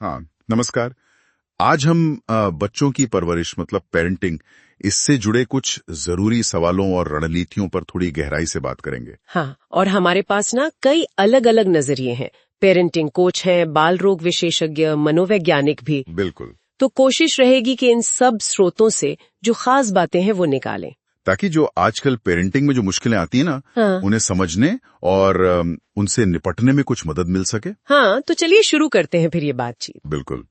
हाँ, नमस्कार। आज हम बच्चों की परवरिश मतलब पेरेंटिंग, इससे जुड़े कुछ जरूरी सवालों और रणनीतियों पर थोड़ी गहराई से बात करेंगे। हाँ, और हमारे पास ना कई अलग अलग नजरिए हैं। पेरेंटिंग कोच हैं, बाल रोग विशेषज्ञ, मनोवैज्ञानिक भी। बिल्कुल। तो कोशिश रहेगी कि इन सब स्रोतों से जो खास बातें हैं वो निकालें। ताकि जो आजकल पेरेंटिंग में जो मुश्किलें आती है ना, हाँ उन्हें समझने और उनसे निपटने में कुछ मदद मिल सके। हाँ, तो चलिए शुरू करते हैं फिर ये बातचीत। बिल्कुल।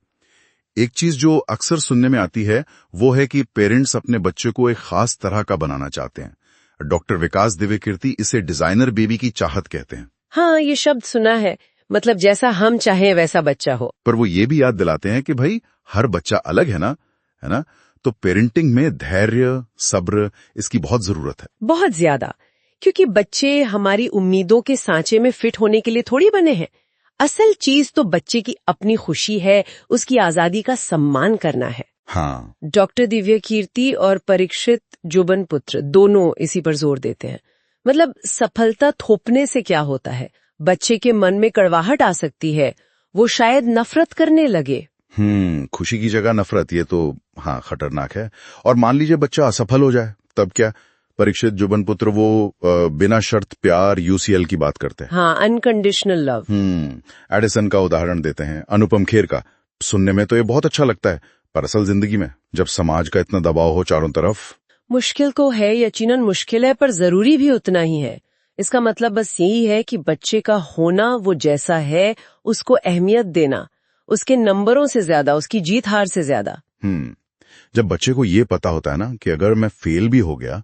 एक चीज जो अक्सर सुनने में आती है वो है कि पेरेंट्स अपने बच्चे को एक खास तरह का बनाना चाहते हैं। डॉक्टर विकास दिव्यकीर्ति इसे डिजाइनर बेबी की चाहत कहते हैं। हाँ, ये शब्द सुना है। मतलब जैसा हम चाहें वैसा बच्चा हो। पर वो ये भी याद दिलाते हैं कि भाई हर बच्चा अलग है ना। तो पेरेंटिंग में धैर्य, सब्र, इसकी बहुत जरूरत है। बहुत ज्यादा। क्योंकि बच्चे हमारी उम्मीदों के सांचे में फिट होने के लिए थोड़ी बने हैं। असल चीज तो बच्चे की अपनी खुशी है, उसकी आजादी का सम्मान करना है। हाँ, डॉक्टर दिव्यकीर्ति और परीक्षित जुबनपुत्र दोनों इसी पर जोर देते हैं। मतलब सफलता थोपने से क्या होता है, बच्चे के मन में कड़वाहट आ सकती है, वो शायद नफरत करने लगे। खुशी की जगह नफरत, ये तो हाँ खतरनाक है। और मान लीजिए बच्चा असफल हो जाए, तब क्या? परीक्षित जुबनपुत्र वो बिना शर्त प्यार, यूसीएल की बात करते हैं। हाँ, अनकंडीशनल लव। एडिसन का उदाहरण देते हैं, अनुपम खेर का। सुनने में तो ये बहुत अच्छा लगता है, पर असल जिंदगी में जब समाज का इतना दबाव हो चारों तरफ। मुश्किल तो है, यकीनन मुश्किल है, पर जरूरी भी उतना ही है। इसका मतलब बस यही है कि बच्चे का होना वो जैसा है उसको अहमियत देना, उसके नंबरों से ज्यादा, उसकी जीत हार से ज्यादा। जब बच्चे को ये पता होता है ना कि अगर मैं फेल भी हो गया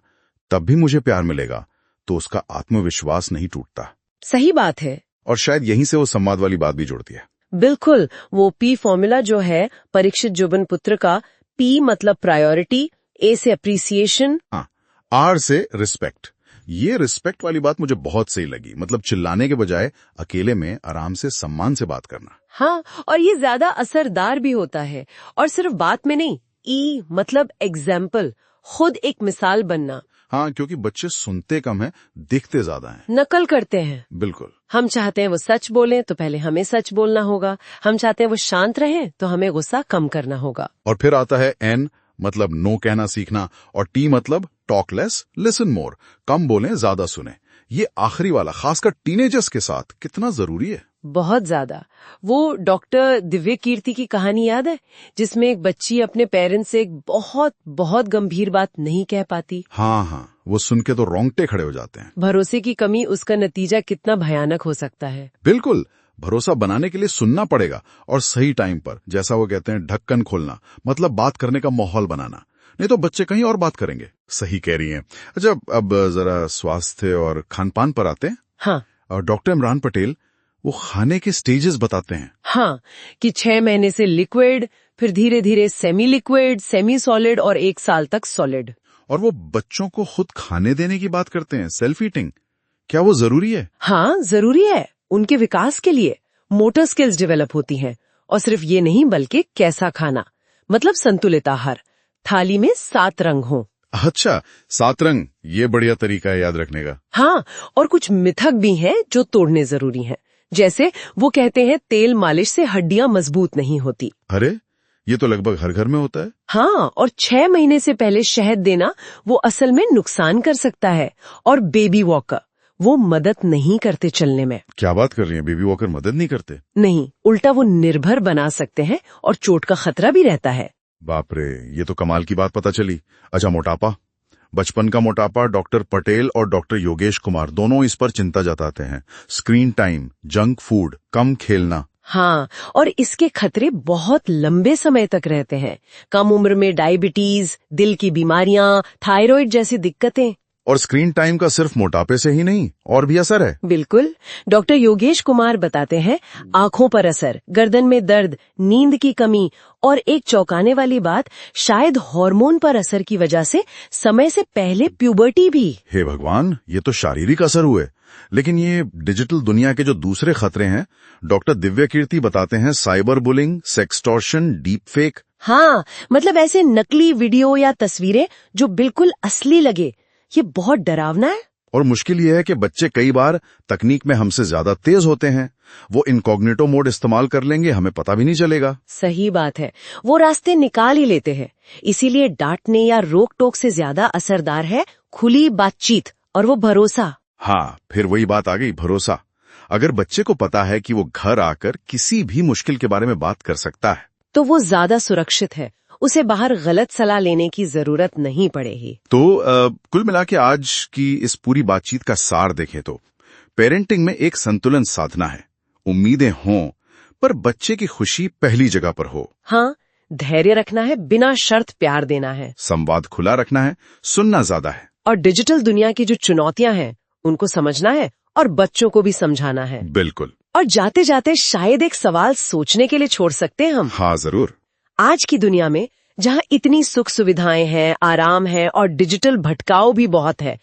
तब भी मुझे प्यार मिलेगा, तो उसका आत्मविश्वास नहीं टूटता। सही बात है। और शायद यहीं से वो संवाद वाली बात भी जुड़ती है। बिल्कुल। वो पी फॉर्मूला जो है परीक्षित जुबनपुत्र का, पी मतलब प्रायोरिटी, ए से अप्रिसिएशन, हाँ, आर से रिस्पेक्ट। ये रिस्पेक्ट वाली बात मुझे बहुत सही लगी। मतलब चिल्लाने के बजाय अकेले में आराम से सम्मान से बात करना। हाँ, और ये ज्यादा असरदार भी होता है। और सिर्फ बात में नहीं, ई मतलब एग्जाम्पल, खुद एक मिसाल बनना। हाँ, क्योंकि बच्चे सुनते कम हैं, दिखते ज्यादा हैं। नकल करते हैं। बिल्कुल। हम चाहते हैं वो सच बोलें तो पहले हमें सच बोलना होगा। हम चाहते हैं वो शांत रहें तो हमें गुस्सा कम करना होगा। और फिर आता है एन मतलब नो कहना सीखना, और टी मतलब टॉक लेस लिसन मोर, कम बोलें ज्यादा सुने। ये आखिरी वाला खासकर टीनेजर्स के साथ कितना जरूरी है। बहुत ज्यादा। वो डॉक्टर दिव्यकीर्ति की कहानी याद है, जिसमें एक बच्ची अपने पेरेंट्स से एक बहुत बहुत गंभीर बात नहीं कह पाती। हाँ, वो सुन के तो रोंगटे खड़े हो जाते हैं। भरोसे की कमी, उसका नतीजा कितना भयानक हो सकता है। बिल्कुल। भरोसा बनाने के लिए सुनना पड़ेगा, और सही टाइम पर, जैसा वो कहते हैं, ढक्कन खोलना, मतलब बात करने का माहौल बनाना। नहीं तो बच्चे कहीं और बात करेंगे। सही कह रही हैं। अच्छा, अब जरा स्वास्थ्य और खान पान पर आते हैं। हाँ। और डॉक्टर इमरान पटेल वो खाने के स्टेजेस बताते हैं। हाँ, कि 6 महीने से लिक्विड, फिर धीरे धीरे सेमी लिक्विड, सेमी सॉलिड और 1 साल तक सॉलिड। और वो बच्चों को खुद खाने देने की बात करते हैं, सेल्फ ईटिंग। क्या वो जरूरी है? हाँ, जरूरी है। उनके विकास के लिए मोटर स्किल्स डेवलप होती हैं। और सिर्फ ये नहीं, बल्कि कैसा खाना, मतलब संतुलित आहार, थाली में 7 रंग हों। अच्छा, 7 रंग, ये बढ़िया तरीका है याद रखने का। हाँ, और कुछ मिथक भी हैं जो तोड़ने जरूरी हैं। जैसे वो कहते हैं तेल मालिश से हड्डियां मजबूत नहीं होती। अरे, ये तो लगभग हर घर में होता है। हाँ, और 6 महीने से पहले शहद देना वो असल में नुकसान कर सकता है। और बेबी वॉकर, वो मदद नहीं करते चलने में। क्या बात कर रही हैं? बेबी वॉकर मदद नहीं करते? नहीं, उल्टा वो निर्भर बना सकते हैं और चोट का खतरा भी रहता है। बाप रे, ये तो कमाल की बात पता चली। अच्छा, मोटापा, बचपन का मोटापा। डॉक्टर पटेल और डॉक्टर योगेश कुमार दोनों इस पर चिंता जताते हैं। स्क्रीन टाइम, जंक फूड, कम खेलना। हाँ, और इसके खतरे बहुत लंबे समय तक रहते हैं। कम उम्र में डायबिटीज, दिल की बीमारियां, थायराइड जैसी दिक्कतें। और स्क्रीन टाइम का सिर्फ मोटापे से ही नहीं, और भी असर है। बिल्कुल। डॉक्टर योगेश कुमार बताते हैं, आंखों पर असर, गर्दन में दर्द, नींद की कमी, और एक चौंकाने वाली बात, शायद हार्मोन पर असर की वजह से समय से पहले प्यूबर्टी भी। हे भगवान, ये तो शारीरिक असर हुए। लेकिन ये डिजिटल दुनिया के जो दूसरे खतरे हैं, डॉक्टर दिव्यकीर्ति बताते हैं, cyber bullying, sextortion, deep fake. हाँ, मतलब ऐसे नकली वीडियो या तस्वीरें जो बिल्कुल असली लगे, ये बहुत डरावना है। और मुश्किल यह है कि बच्चे कई बार तकनीक में हमसे ज्यादा तेज होते हैं। वो इनकॉग्निटो मोड इस्तेमाल कर लेंगे, हमें पता भी नहीं चलेगा। सही बात है, वो रास्ते निकाल ही लेते हैं। इसीलिए डांटने या रोक टोक से ज्यादा असरदार है खुली बातचीत और वो भरोसा। हाँ, फिर वही बात आ गई, भरोसा। अगर बच्चे को पता है कि वो घर आकर किसी भी मुश्किल के बारे में बात कर सकता है, तो वो ज्यादा सुरक्षित है, उसे बाहर गलत सलाह लेने की जरूरत नहीं पड़ेगी। तो कुल मिला के आज की इस पूरी बातचीत का सार देखें तो पेरेंटिंग में एक संतुलन साधना है। उम्मीदें हों, पर बच्चे की खुशी पहली जगह पर हो। हाँ, धैर्य रखना है, बिना शर्त प्यार देना है, संवाद खुला रखना है, सुनना ज्यादा है, और डिजिटल दुनिया की जो चुनौतियां हैं उनको समझना है और बच्चों को भी समझाना है। बिल्कुल। और जाते जाते शायद एक सवाल सोचने के लिए छोड़ सकते हैं हम। हाँ, जरूर। आज की दुनिया में जहाँ इतनी सुख सुविधाएं हैं, आराम है और डिजिटल भटकाव भी बहुत है,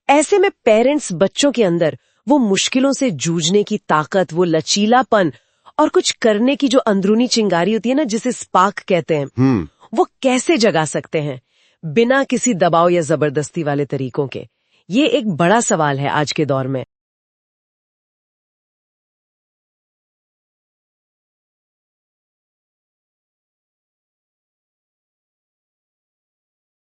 ऐसे में पेरेंट्स बच्चों के अंदर वो मुश्किलों से जूझने की ताकत, वो लचीलापन और कुछ करने की जो अंदरूनी चिंगारी होती है ना, जिसे स्पार्क कहते हैं, वो कैसे जगा सकते हैं बिना किसी दबाव या जबरदस्ती वाले तरीकों के? ये एक बड़ा सवाल है आज के दौर में।